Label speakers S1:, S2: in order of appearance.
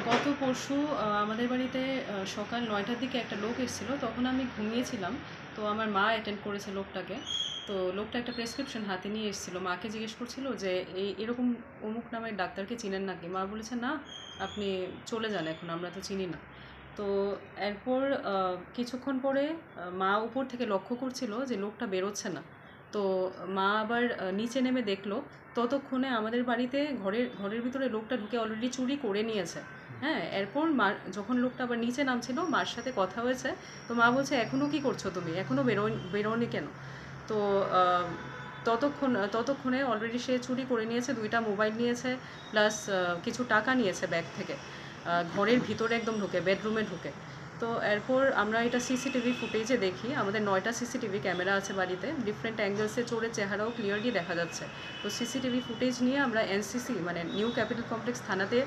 S1: গত পরশু আমাদের বাড়িতে সকাল ৯টার দিকে একটা লোক এসেছিল। তখন আমি ঘুমিয়েছিলাম। তো আমার মা অ্যাটেন্ড করেছে লোকটাকে। তো লোকটা একটা প্রেসক্রিপশন হাতে নিয়ে এসেছিল। মাকে জিজ্ঞেস করছিল যে এরকম অমুক নামের ডাক্তারকে চিনেন নাকি? মা বলেছে না, আপনি চলে যান, এখন আমরা তো চিনি না। তো এরপর কিছুক্ষণ পরে মা উপর থেকে লক্ষ্য করছিল যে লোকটা বেরোচ্ছে না। তো মা আবার নিচে নেমে দেখলো। ততক্ষণে আমাদের বাড়িতে ঘরের ভিতরে লোকটা ঢুকে অলরেডি চুরি করে নিয়েছে। হ্যাঁ, এরপর মা যখন লোকটা আবার নিচে নামছিল, মার সাথে কথা হয়েছে। তো মা বলছে, এখনও কি করছো তুমি, এখনও বেরোনি কেন? তো ততক্ষণে অলরেডি সে চুরি করে নিয়েছে, 2টা মোবাইল নিয়েছে, প্লাস কিছু টাকা নিয়েছে ব্যাগ থেকে, ঘরের ভিতরে একদম ঢুকে, বেডরুমে ঢুকে। তো এরপর আমরা এটা সিসিটিভি ফুটেজে দেখি। আমাদের 9টা সিসিটিভি ক্যামেরা আছে বাড়িতে, ডিফারেন্ট অ্যাঙ্গেলসে চোরের চেহারাও ক্লিয়ারলি দেখা যাচ্ছে। তো সিসিটিভি ফুটেজ নিয়ে আমরা এনসিসি মানে নিউ ক্যাপিটাল কমপ্লেক্স থানাতে